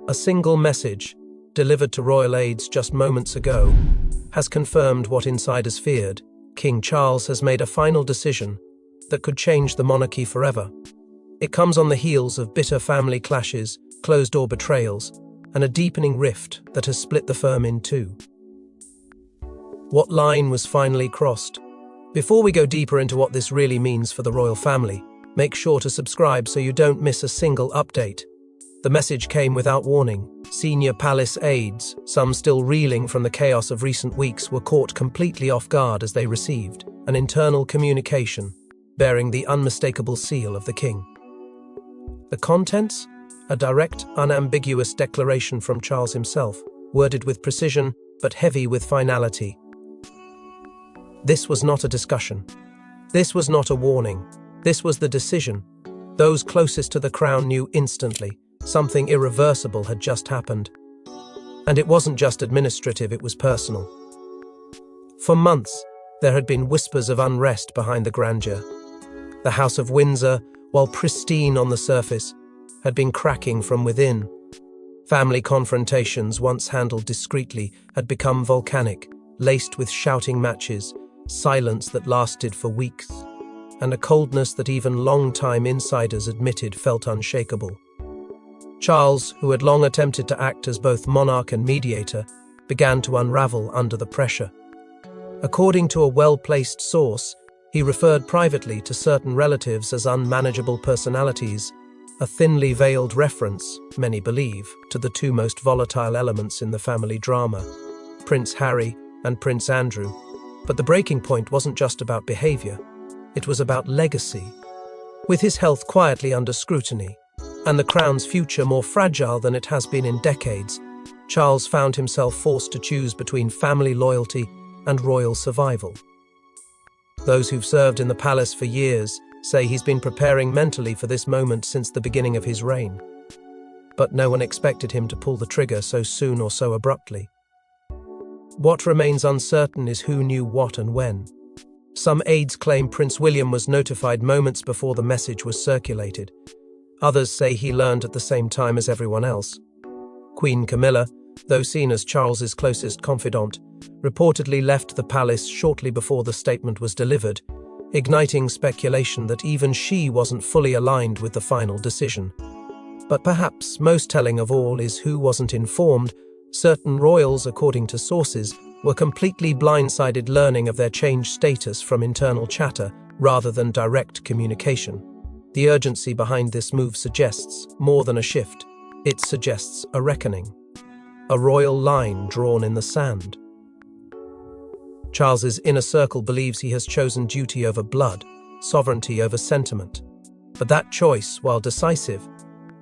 A single message, delivered to royal aides just moments ago, has confirmed what insiders feared. King Charles has made a final decision that could change the monarchy forever. It comes on the heels of bitter family clashes, closed-door betrayals, and a deepening rift that has split the firm in two. What line was finally crossed? Before we go deeper into what this really means for the royal family, make sure to subscribe so you don't miss a single update. The message came without warning. Senior palace aides, some still reeling from the chaos of recent weeks, were caught completely off guard as they received an internal communication bearing the unmistakable seal of the king. The contents? A direct, unambiguous declaration from Charles himself, worded with precision but heavy with finality. This was not a discussion. This was not a warning. This was the decision. Those closest to the crown knew instantly something irreversible had just happened. And it wasn't just administrative, it was personal. For months, there had been whispers of unrest behind the grandeur. The House of Windsor, while pristine on the surface, had been cracking from within. Family confrontations, once handled discreetly, had become volcanic, laced with shouting matches, silence that lasted for weeks, and a coldness that even long-time insiders admitted felt unshakable. Charles, who had long attempted to act as both monarch and mediator, began to unravel under the pressure. According to a well-placed source, he referred privately to certain relatives as unmanageable personalities, a thinly veiled reference, many believe, to the two most volatile elements in the family drama, Prince Harry and Prince Andrew. But the breaking point wasn't just about behavior, it was about legacy. With his health quietly under scrutiny, and the crown's future more fragile than it has been in decades, Charles found himself forced to choose between family loyalty and royal survival. Those who've served in the palace for years say he's been preparing mentally for this moment since the beginning of his reign. But no one expected him to pull the trigger so soon or so abruptly. What remains uncertain is who knew what and when. Some aides claim Prince William was notified moments before the message was circulated. Others say he learned at the same time as everyone else. Queen Camilla, though seen as Charles's closest confidant, reportedly left the palace shortly before the statement was delivered, igniting speculation that even she wasn't fully aligned with the final decision. But perhaps most telling of all is who wasn't informed. Certain royals, according to sources, were completely blindsided learning of their changed status from internal chatter rather than direct communication. The urgency behind this move suggests more than a shift. It suggests a reckoning. A royal line drawn in the sand. Charles's inner circle believes he has chosen duty over blood, sovereignty over sentiment. But that choice, while decisive,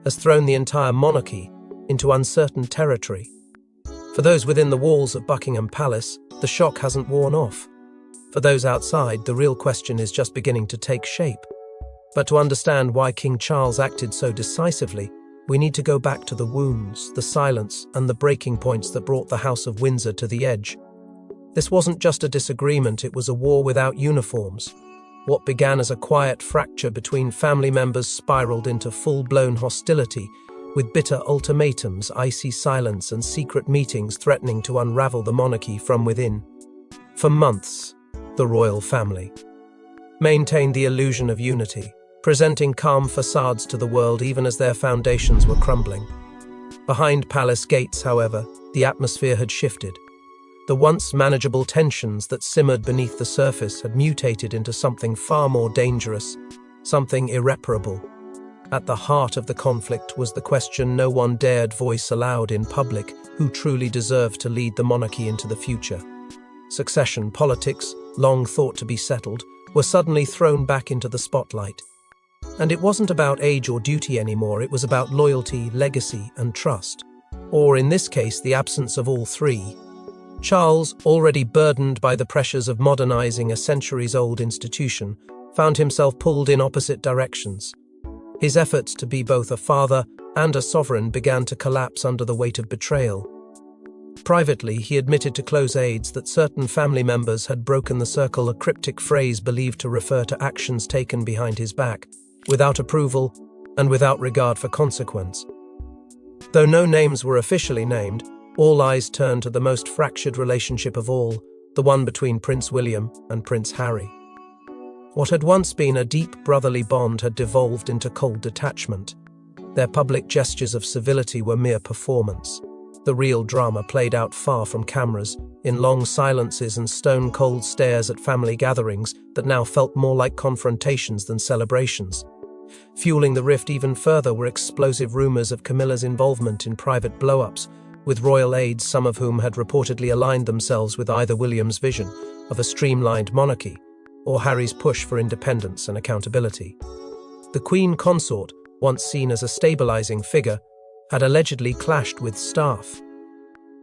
has thrown the entire monarchy into uncertain territory. For those within the walls of Buckingham Palace, the shock hasn't worn off. For those outside, the real question is just beginning to take shape. But to understand why King Charles acted so decisively, we need to go back to the wounds, the silence, and the breaking points that brought the House of Windsor to the edge. This wasn't just a disagreement, it was a war without uniforms. What began as a quiet fracture between family members spiraled into full-blown hostility, with bitter ultimatums, icy silence, and secret meetings threatening to unravel the monarchy from within. For months, the royal family maintained the illusion of unity, presenting calm facades to the world even as their foundations were crumbling. Behind palace gates, however, the atmosphere had shifted. The once manageable tensions that simmered beneath the surface had mutated into something far more dangerous, something irreparable. At the heart of the conflict was the question no one dared voice aloud in public: who truly deserved to lead the monarchy into the future? Succession politics, long thought to be settled, were suddenly thrown back into the spotlight. And it wasn't about age or duty anymore, it was about loyalty, legacy, and trust. Or in this case, the absence of all three. Charles, already burdened by the pressures of modernizing a centuries-old institution, found himself pulled in opposite directions. His efforts to be both a father and a sovereign began to collapse under the weight of betrayal. Privately, he admitted to close aides that certain family members had broken the circle, a cryptic phrase believed to refer to actions taken behind his back, without approval and without regard for consequence. Though no names were officially named, all eyes turned to the most fractured relationship of all, the one between Prince William and Prince Harry. What had once been a deep brotherly bond had devolved into cold detachment. Their public gestures of civility were mere performance. The real drama played out far from cameras, in long silences and stone-cold stares at family gatherings that now felt more like confrontations than celebrations. Fueling the rift even further were explosive rumors of Camilla's involvement in private blow-ups, with royal aides, some of whom had reportedly aligned themselves with either William's vision of a streamlined monarchy or Harry's push for independence and accountability. The Queen Consort, once seen as a stabilizing figure, had allegedly clashed with staff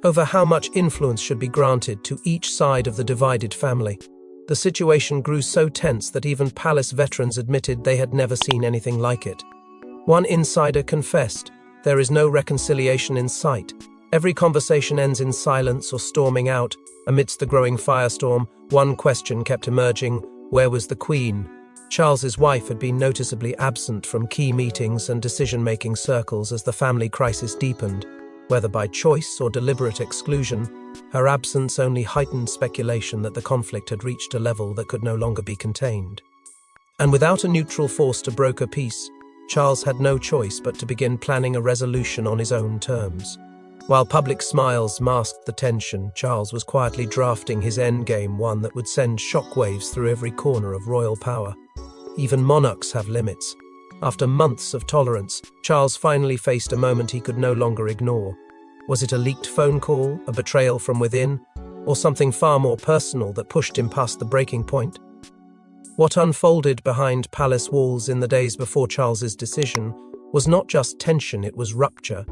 over how much influence should be granted to each side of the divided family. The situation grew so tense that even palace veterans admitted they had never seen anything like it. One insider confessed, "There is no reconciliation in sight. Every conversation ends in silence or storming out." Amidst the growing firestorm, one question kept emerging: where was the Queen? Charles's wife had been noticeably absent from key meetings and decision-making circles as the family crisis deepened. Whether by choice or deliberate exclusion, her absence only heightened speculation that the conflict had reached a level that could no longer be contained. And without a neutral force to broker peace, Charles had no choice but to begin planning a resolution on his own terms. While public smiles masked the tension, Charles was quietly drafting his endgame, one that would send shockwaves through every corner of royal power. Even monarchs have limits. After months of tolerance, Charles finally faced a moment he could no longer ignore. Was it a leaked phone call, a betrayal from within, or something far more personal that pushed him past the breaking point? What unfolded behind palace walls in the days before Charles's decision was not just tension, it was rupture.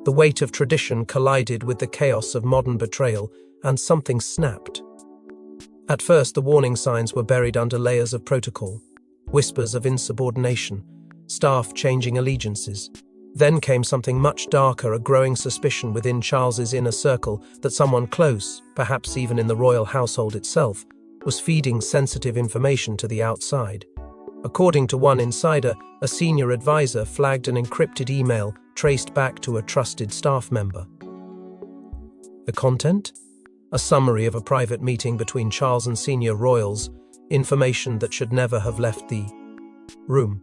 The weight of tradition collided with the chaos of modern betrayal, and something snapped. At first, the warning signs were buried under layers of protocol, whispers of insubordination, staff changing allegiances. Then came something much darker, a growing suspicion within Charles's inner circle that someone close, perhaps even in the royal household itself, was feeding sensitive information to the outside. According to one insider, a senior advisor flagged an encrypted email traced back to a trusted staff member. The content? A summary of a private meeting between Charles and senior royals, information that should never have left the room.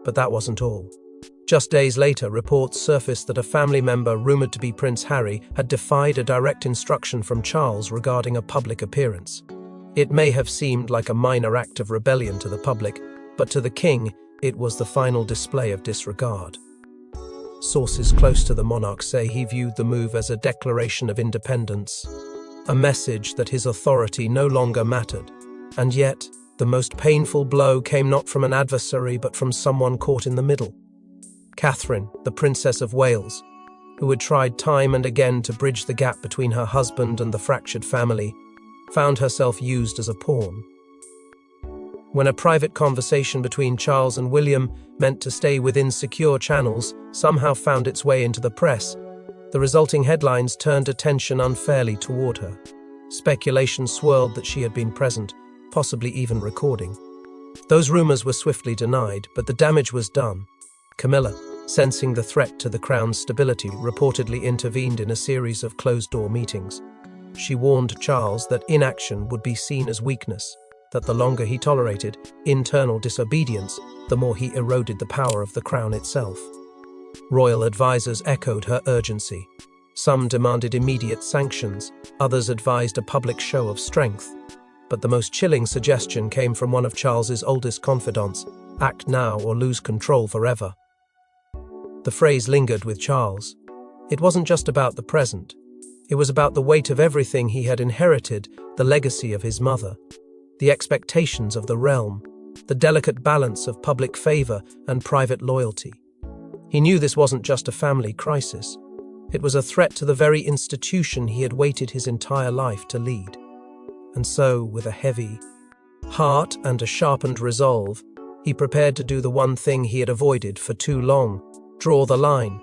But that wasn't all. Just days later, reports surfaced that a family member, rumored to be Prince Harry, had defied a direct instruction from Charles regarding a public appearance. It may have seemed like a minor act of rebellion to the public, but to the king, it was the final display of disregard. Sources close to the monarch say he viewed the move as a declaration of independence, a message that his authority no longer mattered. And yet, the most painful blow came not from an adversary but from someone caught in the middle. Catherine, the Princess of Wales, who had tried time and again to bridge the gap between her husband and the fractured family, found herself used as a pawn. When a private conversation between Charles and William, meant to stay within secure channels, somehow found its way into the press, the resulting headlines turned attention unfairly toward her. Speculation swirled that she had been present, possibly even recording. Those rumors were swiftly denied, but the damage was done. Camilla, sensing the threat to the crown's stability, reportedly intervened in a series of closed-door meetings. She warned Charles that inaction would be seen as weakness, that the longer he tolerated internal disobedience, the more he eroded the power of the crown itself. Royal advisors echoed her urgency. Some demanded immediate sanctions, others advised a public show of strength. But the most chilling suggestion came from one of Charles's oldest confidants: act now or lose control forever. The phrase lingered with Charles. It wasn't just about the present. It was about the weight of everything he had inherited, the legacy of his mother, the expectations of the realm, the delicate balance of public favor and private loyalty. He knew this wasn't just a family crisis. It was a threat to the very institution he had waited his entire life to lead. And so, with a heavy heart and a sharpened resolve, he prepared to do the one thing he had avoided for too long: draw the line,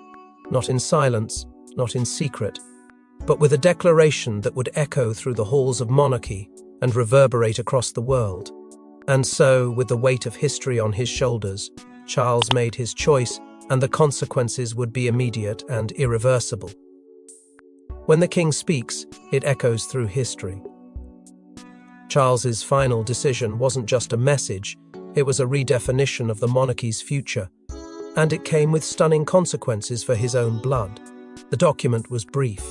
not in silence, not in secret, but with a declaration that would echo through the halls of monarchy and reverberate across the world. And so, with the weight of history on his shoulders, Charles made his choice, and the consequences would be immediate and irreversible. When the king speaks, it echoes through history. Charles's final decision wasn't just a message, it was a redefinition of the monarchy's future, and it came with stunning consequences for his own blood. The document was brief,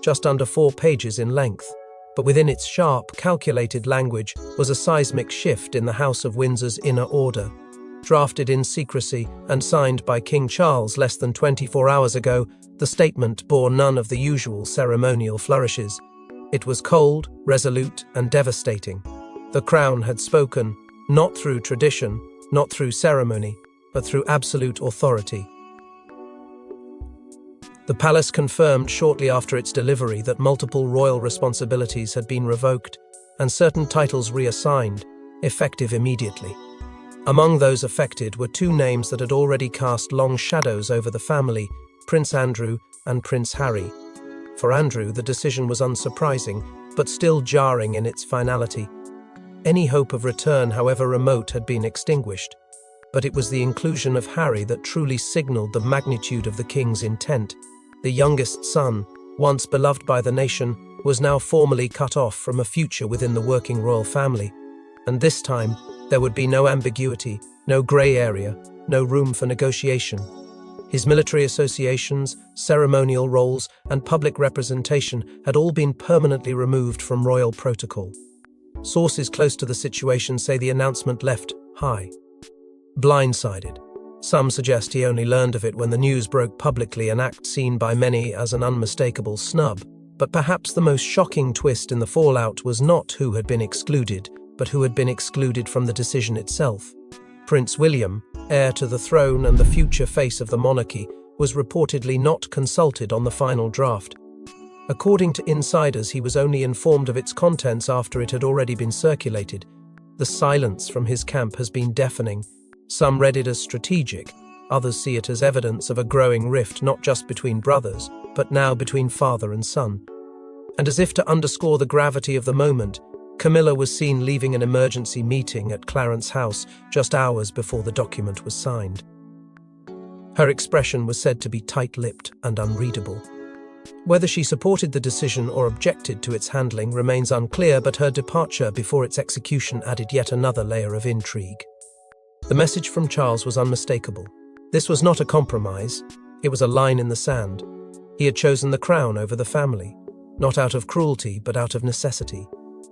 just under 4 pages in length, but within its sharp, calculated language was a seismic shift in the House of Windsor's inner order. Drafted in secrecy and signed by King Charles less than 24 hours ago, the statement bore none of the usual ceremonial flourishes. It was cold, resolute, and devastating. The crown had spoken, not through tradition, not through ceremony, but through absolute authority. The palace confirmed shortly after its delivery that multiple royal responsibilities had been revoked and certain titles reassigned, effective immediately. Among those affected were 2 names that had already cast long shadows over the family, Prince Andrew and Prince Harry. For Andrew, the decision was unsurprising, but still jarring in its finality. Any hope of return, however remote, had been extinguished. But it was the inclusion of Harry that truly signaled the magnitude of the king's intent. The youngest son, once beloved by the nation, was now formally cut off from a future within the working royal family. And this time, there would be no ambiguity, no grey area, no room for negotiation. His military associations, ceremonial roles, and public representation had all been permanently removed from royal protocol. Sources close to the situation say the announcement left Harry blindsided. Some suggest he only learned of it when the news broke publicly, an act seen by many as an unmistakable snub. But perhaps the most shocking twist in the fallout was not who had been excluded, but who had been excluded from the decision itself. Prince William, heir to the throne and the future face of the monarchy, was reportedly not consulted on the final draft. According to insiders, he was only informed of its contents after it had already been circulated. The silence from his camp has been deafening. Some read it as strategic, others see it as evidence of a growing rift not just between brothers, but now between father and son. And as if to underscore the gravity of the moment, Camilla was seen leaving an emergency meeting at Clarence House just hours before the document was signed. Her expression was said to be tight-lipped and unreadable. Whether she supported the decision or objected to its handling remains unclear, but her departure before its execution added yet another layer of intrigue. The message from Charles was unmistakable. This was not a compromise, it was a line in the sand. He had chosen the crown over the family, not out of cruelty but out of necessity.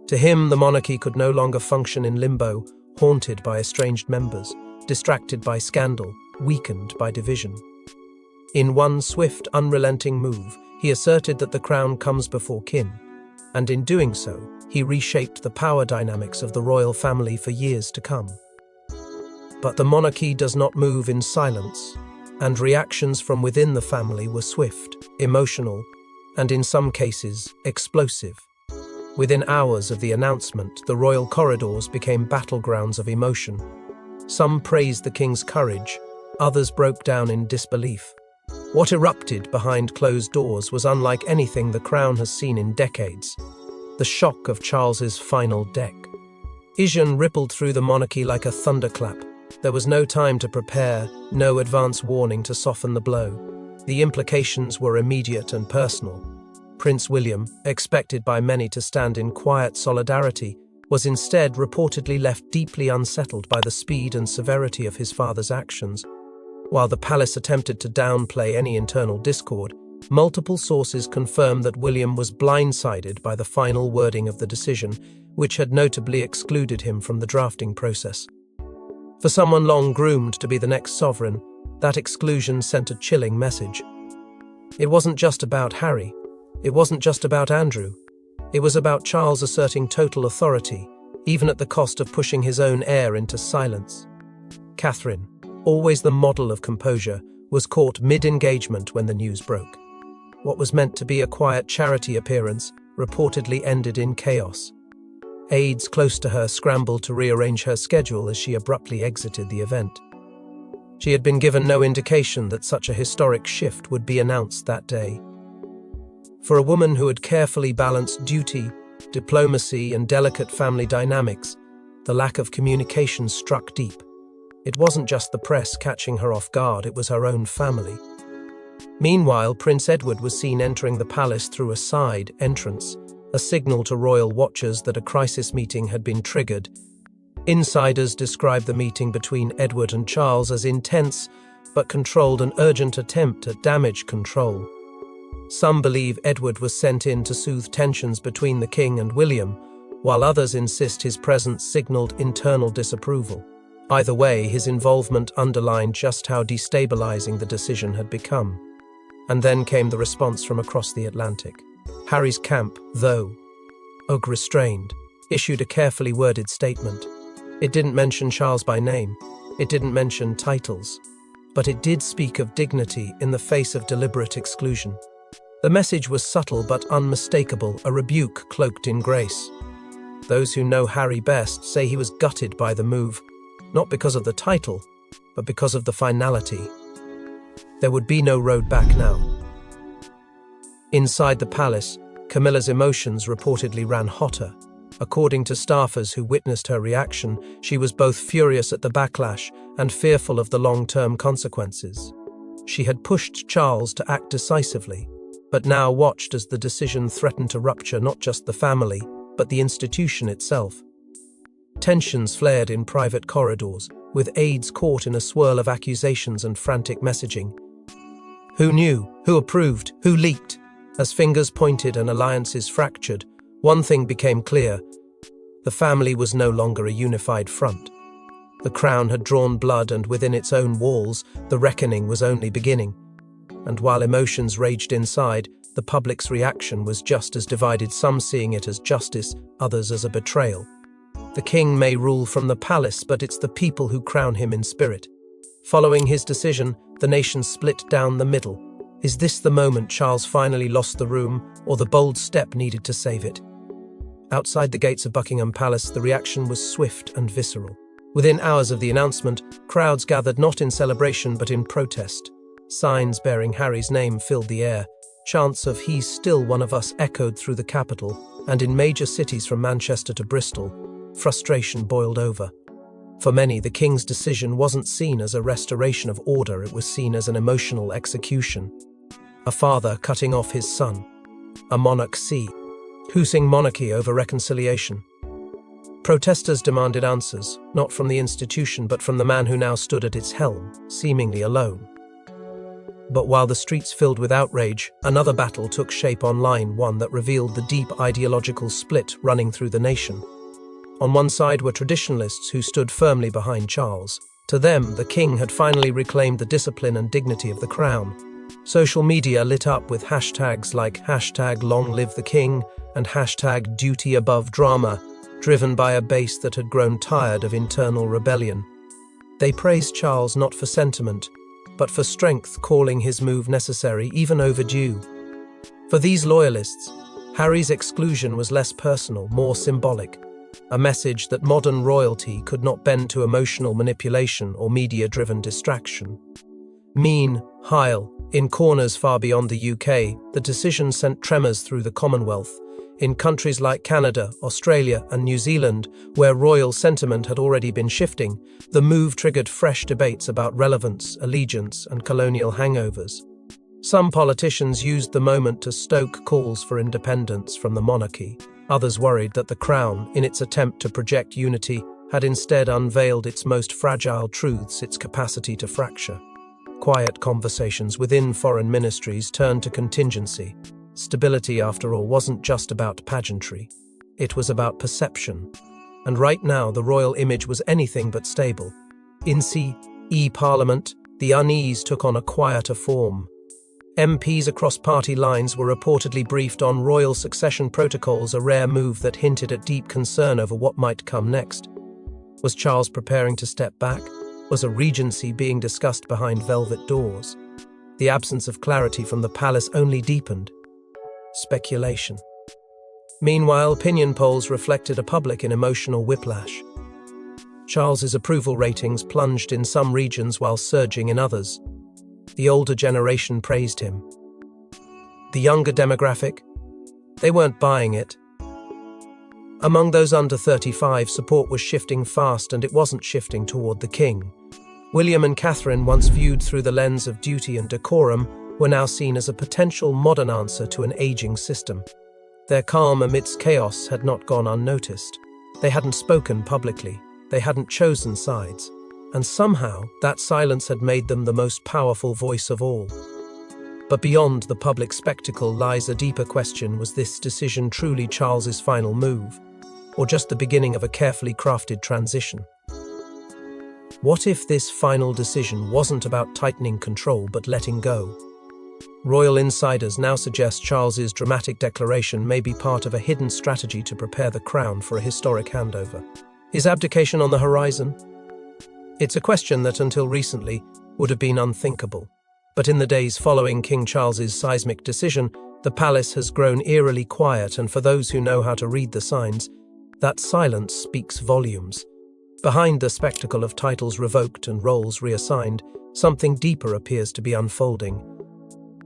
To him, the monarchy could no longer function in limbo, haunted by estranged members, distracted by scandal, weakened by division. In one swift, unrelenting move, he asserted that the crown comes before kin, and in doing so, he reshaped the power dynamics of the royal family for years to come. But the monarchy does not move in silence, and reactions from within the family were swift, emotional, and in some cases, explosive. Within hours of the announcement, the royal corridors became battlegrounds of emotion. Some praised the king's courage, others broke down in disbelief. What erupted behind closed doors was unlike anything the crown has seen in decades. The shock of Charles's final deck. Ishan rippled through the monarchy like a thunderclap. There was no time to prepare, no advance warning to soften the blow. The implications were immediate and personal. Prince William, expected by many to stand in quiet solidarity, was instead reportedly left deeply unsettled by the speed and severity of his father's actions. While the palace attempted to downplay any internal discord, multiple sources confirmed that William was blindsided by the final wording of the decision, which had notably excluded him from the drafting process. For someone long groomed to be the next sovereign, that exclusion sent a chilling message. It wasn't just about Harry. It wasn't just about Andrew. It was about Charles asserting total authority, even at the cost of pushing his own heir into silence. Catherine, always the model of composure, was caught mid-engagement when the news broke. What was meant to be a quiet charity appearance reportedly ended in chaos. Aides close to her scrambled to rearrange her schedule as she abruptly exited the event. She had been given no indication that such a historic shift would be announced that day. For a woman who had carefully balanced duty, diplomacy, and delicate family dynamics, the lack of communication struck deep. It wasn't just the press catching her off guard, it was her own family. Meanwhile, Prince Edward was seen entering the palace through a side entrance, a signal to royal watchers that a crisis meeting had been triggered. Insiders describe the meeting between Edward and Charles as intense, but controlled, an urgent attempt at damage control. Some believe Edward was sent in to soothe tensions between the king and William, while others insist his presence signaled internal disapproval. Either way, his involvement underlined just how destabilizing the decision had become. And then came the response from across the Atlantic. Harry's camp, though restrained, issued a carefully worded statement. It didn't mention Charles by name, it didn't mention titles, but it did speak of dignity in the face of deliberate exclusion. The message was subtle but unmistakable, a rebuke cloaked in grace. Those who know Harry best say he was gutted by the move, not because of the title, but because of the finality. There would be no road back now. Inside the palace, Camilla's emotions reportedly ran hotter. According to staffers who witnessed her reaction, she was both furious at the backlash and fearful of the long-term consequences. She had pushed Charles to act decisively, but now watched as the decision threatened to rupture not just the family, but the institution itself. Tensions flared in private corridors, with aides caught in a swirl of accusations and frantic messaging. Who knew? Who approved? Who leaked? As fingers pointed and alliances fractured, one thing became clear. The family was no longer a unified front. The crown had drawn blood, and within its own walls, the reckoning was only beginning. And while emotions raged inside, the public's reaction was just as divided, some seeing it as justice, others as a betrayal. The king may rule from the palace, but it's the people who crown him in spirit. Following his decision, the nation split down the middle. Is this the moment Charles finally lost the room, or the bold step needed to save it? Outside the gates of Buckingham Palace, the reaction was swift and visceral. Within hours of the announcement, crowds gathered not in celebration but in protest. Signs bearing Harry's name filled the air. Chants of "He's still one of us" echoed through the capital, and in major cities from Manchester to Bristol, frustration boiled over. For many, the king's decision wasn't seen as a restoration of order, it was seen as an emotional execution. A father cutting off his son. A monarch choosing monarchy over reconciliation. Protesters demanded answers, not from the institution but from the man who now stood at its helm, seemingly alone. But while the streets filled with outrage, another battle took shape online, one that revealed the deep ideological split running through the nation. On one side were traditionalists who stood firmly behind Charles. To them, the king had finally reclaimed the discipline and dignity of the crown. Social media lit up with hashtags like #LongLiveTheKing and #DutyAboveDrama, driven by a base that had grown tired of internal rebellion. They praised Charles not for sentiment, but for strength, calling his move necessary, even overdue. For these loyalists, Harry's exclusion was less personal, more symbolic. A message that modern royalty could not bend to emotional manipulation or media-driven distraction. Meanwhile, in corners far beyond the UK, the decision sent tremors through the Commonwealth. In countries like Canada, Australia, and New Zealand, where royal sentiment had already been shifting, the move triggered fresh debates about relevance, allegiance, and colonial hangovers. Some politicians used the moment to stoke calls for independence from the monarchy. Others worried that the crown, in its attempt to project unity, had instead unveiled its most fragile truths, its capacity to fracture. Quiet conversations within foreign ministries turned to contingency. Stability, after all, wasn't just about pageantry. It was about perception. And right now, the royal image was anything but stable. In Parliament, the unease took on a quieter form. MPs across party lines were reportedly briefed on royal succession protocols, a rare move that hinted at deep concern over what might come next. Was Charles preparing to step back? Was a regency being discussed behind velvet doors? The absence of clarity from the palace only deepened speculation. Meanwhile, opinion polls reflected a public in emotional whiplash. Charles's approval ratings plunged in some regions while surging in others. The older generation praised him. The younger demographic, they weren't buying it. Among those under 35, support was shifting fast, and it wasn't shifting toward the king. William and Catherine, once viewed through the lens of duty and decorum, were now seen as a potential modern answer to an aging system. Their calm amidst chaos had not gone unnoticed. They hadn't spoken publicly, they hadn't chosen sides, and somehow that silence had made them the most powerful voice of all. But beyond the public spectacle lies a deeper question: was this decision truly Charles's final move, or just the beginning of a carefully crafted transition? What if this final decision wasn't about tightening control but letting go? Royal insiders now suggest Charles's dramatic declaration may be part of a hidden strategy to prepare the crown for a historic handover. Is abdication on the horizon? It's a question that until recently would have been unthinkable. But in the days following King Charles's seismic decision, the palace has grown eerily quiet, and for those who know how to read the signs, that silence speaks volumes. Behind the spectacle of titles revoked and roles reassigned, something deeper appears to be unfolding.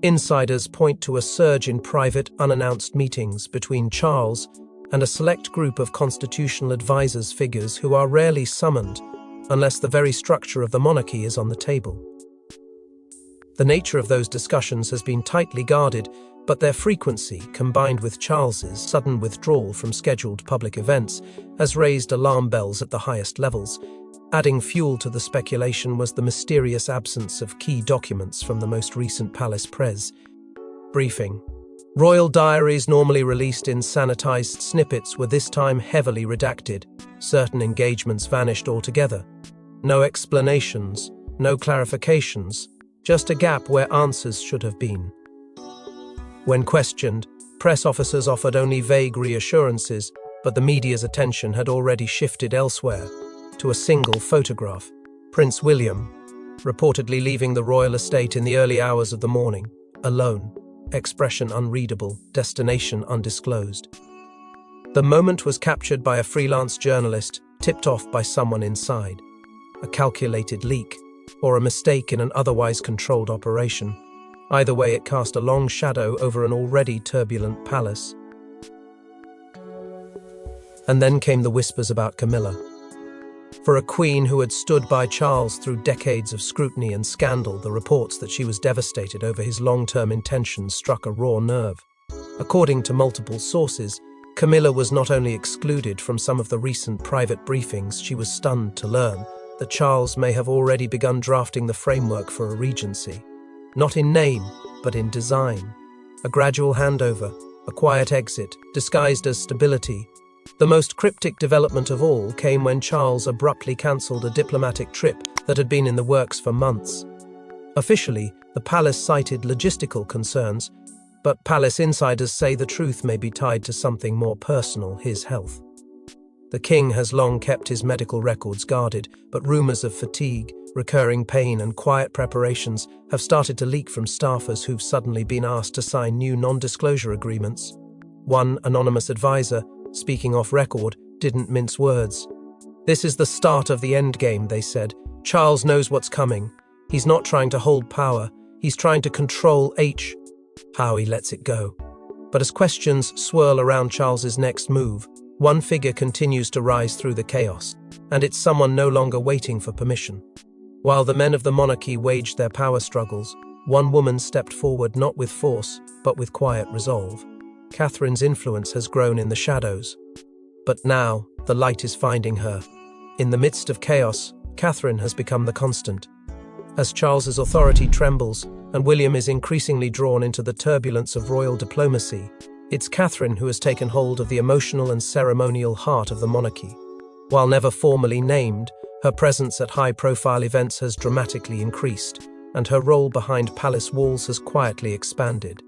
Insiders point to a surge in private, unannounced meetings between Charles and a select group of constitutional advisors, figures who are rarely summoned unless the very structure of the monarchy is on the table. The nature of those discussions has been tightly guarded, but their frequency, combined with Charles's sudden withdrawal from scheduled public events, has raised alarm bells at the highest levels. Adding fuel to the speculation was the mysterious absence of key documents from the most recent palace press briefing. Royal diaries, normally released in sanitized snippets, were this time heavily redacted. Certain engagements vanished altogether. No explanations, no clarifications, just a gap where answers should have been. When questioned, press officers offered only vague reassurances, but the media's attention had already shifted elsewhere, to a single photograph: Prince William, reportedly leaving the royal estate in the early hours of the morning, alone, expression unreadable, destination undisclosed. The moment was captured by a freelance journalist, tipped off by someone inside. A calculated leak, or a mistake in an otherwise controlled operation. Either way, it cast a long shadow over an already turbulent palace. And then came the whispers about Camilla. For a queen who had stood by Charles through decades of scrutiny and scandal, the reports that she was devastated over his long-term intentions struck a raw nerve. According to multiple sources, Camilla was not only excluded from some of the recent private briefings, she was stunned to learn that Charles may have already begun drafting the framework for a regency. Not in name, but in design. A gradual handover, a quiet exit, disguised as stability. The most cryptic development of all came when Charles abruptly cancelled a diplomatic trip that had been in the works for months. Officially, the palace cited logistical concerns, but palace insiders say the truth may be tied to something more personal: his health. The king has long kept his medical records guarded, but rumours of fatigue, recurring pain and quiet preparations have started to leak from staffers who've suddenly been asked to sign new non-disclosure agreements. One anonymous advisor, speaking off record, didn't mince words. "This is the start of the endgame," they said. "Charles knows what's coming. He's not trying to hold power, he's trying to control how he lets it go." But as questions swirl around Charles's next move, one figure continues to rise through the chaos, and it's someone no longer waiting for permission. While the men of the monarchy waged their power struggles, one woman stepped forward, not with force, but with quiet resolve. Catherine's influence has grown in the shadows, but now the light is finding her. In the midst of chaos, Catherine has become the constant. As Charles's authority trembles and William is increasingly drawn into the turbulence of royal diplomacy, it's Catherine who has taken hold of the emotional and ceremonial heart of the monarchy. While never formally named, her presence at high-profile events has dramatically increased, and her role behind palace walls has quietly expanded.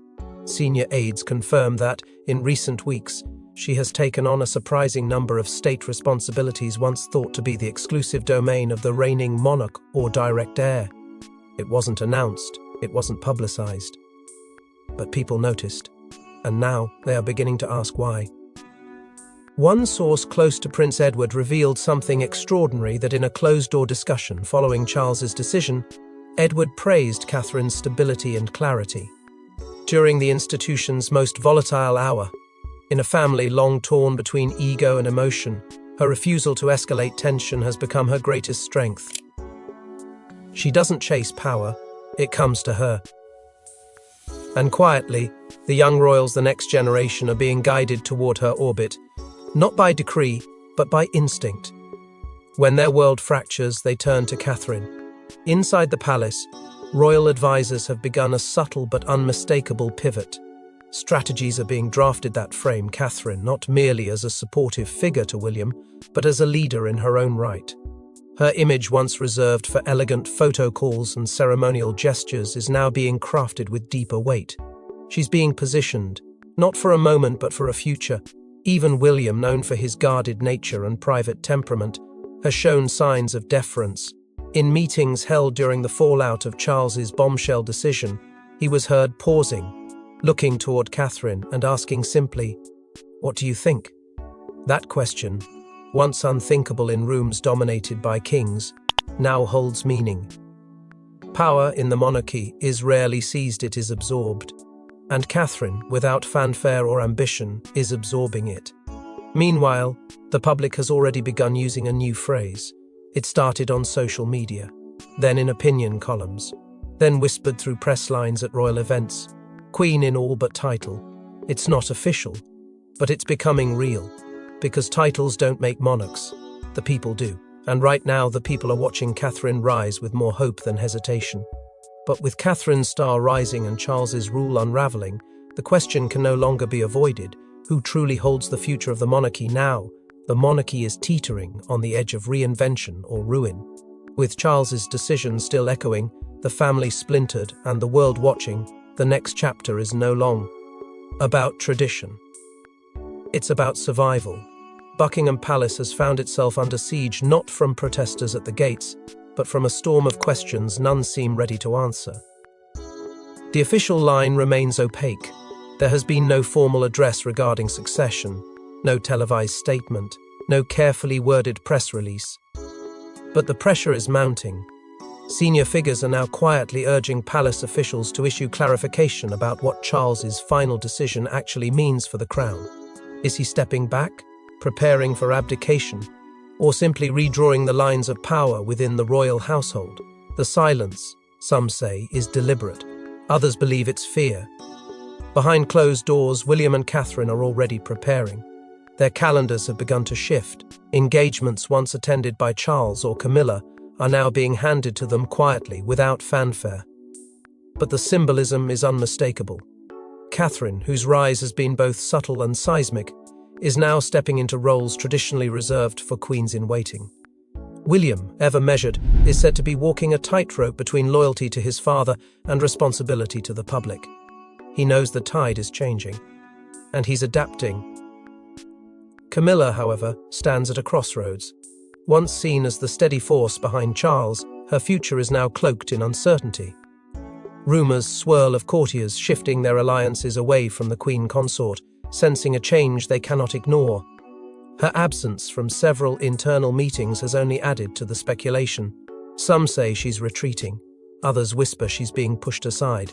Senior aides confirm that, in recent weeks, she has taken on a surprising number of state responsibilities once thought to be the exclusive domain of the reigning monarch or direct heir. It wasn't announced, it wasn't publicized. But people noticed, and now they are beginning to ask why. One source close to Prince Edward revealed something extraordinary: that in a closed-door discussion following Charles's decision, Edward praised Catherine's stability and clarity. During the institution's most volatile hour, In a family long torn between ego and emotion, her refusal to escalate tension has become her greatest strength. She doesn't chase power, it comes to her. And quietly, the young royals, the next generation, are being guided toward her orbit, not by decree, but by instinct. When their world fractures, they turn to Catherine. Inside the palace, royal advisors have begun a subtle but unmistakable pivot. Strategies are being drafted that frame Catherine not merely as a supportive figure to William, but as a leader in her own right. Her image, once reserved for elegant photo calls and ceremonial gestures, is now being crafted with deeper weight. She's being positioned, not for a moment but for a future. Even William, known for his guarded nature and private temperament, has shown signs of deference. In meetings held during the fallout of Charles's bombshell decision, he was heard pausing, looking toward Catherine and asking simply, "What do you think?" That question, once unthinkable in rooms dominated by kings, now holds meaning. Power in the monarchy is rarely seized, it is absorbed. And Catherine, without fanfare or ambition, is absorbing it. Meanwhile, the public has already begun using a new phrase. It started on social media, then in opinion columns, then whispered through press lines at royal events. Queen in all but title. It's not official, but it's becoming real. Because titles don't make monarchs, the people do. And right now, the people are watching Catherine rise with more hope than hesitation. But with Catherine's star rising and Charles's rule unraveling, the question can no longer be avoided. Who truly holds the future of the monarchy now? The monarchy is teetering on the edge of reinvention or ruin. With Charles's decision still echoing, the family splintered, and the world watching, the next chapter is no longer about tradition. It's about survival. Buckingham Palace has found itself under siege not from protesters at the gates, but from a storm of questions none seem ready to answer. The official line remains opaque. There has been no formal address regarding succession, no televised statement, no carefully worded press release. But the pressure is mounting. Senior figures are now quietly urging palace officials to issue clarification about what Charles's final decision actually means for the crown. Is he stepping back, preparing for abdication, or simply redrawing the lines of power within the royal household? The silence, some say, is deliberate. Others believe it's fear. Behind closed doors, William and Catherine are already preparing. Their calendars have begun to shift. Engagements once attended by Charles or Camilla are now being handed to them quietly, without fanfare. But the symbolism is unmistakable. Catherine, whose rise has been both subtle and seismic, is now stepping into roles traditionally reserved for queens-in-waiting. William, ever measured, is said to be walking a tightrope between loyalty to his father and responsibility to the public. He knows the tide is changing, and he's adapting. Camilla, however, stands at a crossroads. Once seen as the steady force behind Charles, her future is now cloaked in uncertainty. Rumours swirl of courtiers shifting their alliances away from the queen consort, sensing a change they cannot ignore. Her absence from several internal meetings has only added to the speculation. Some say she's retreating, others whisper she's being pushed aside.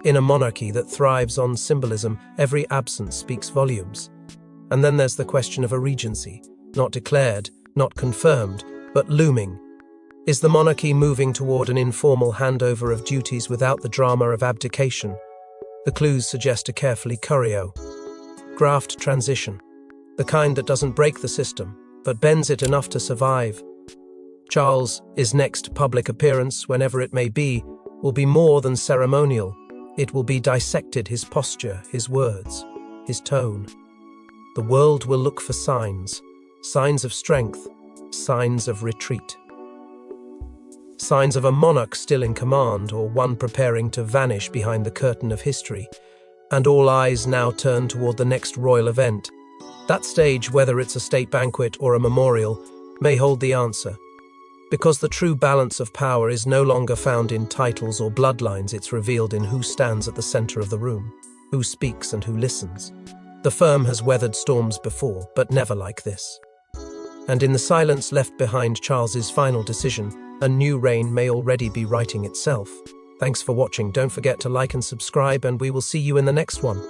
In a monarchy that thrives on symbolism, every absence speaks volumes. And then there's the question of a regency, not declared, not confirmed, but looming. Is the monarchy moving toward an informal handover of duties without the drama of abdication? The clues suggest a carefully choreographed transition, the kind that doesn't break the system, but bends it enough to survive. Charles's next public appearance, whenever it may be, will be more than ceremonial. It will be dissected, his posture, his words, his tone. The world will look for signs of strength, signs of retreat. Signs of a monarch still in command or one preparing to vanish behind the curtain of history. And all eyes now turn toward the next royal event. That stage, whether it's a state banquet or a memorial, may hold the answer. Because the true balance of power is no longer found in titles or bloodlines, it's revealed in who stands at the center of the room, who speaks and who listens. The firm has weathered storms before, but never like this. And in the silence left behind Charles's final decision, a new reign may already be writing itself. Thanks for watching. Don't forget to like and subscribe, and we will see you in the next one.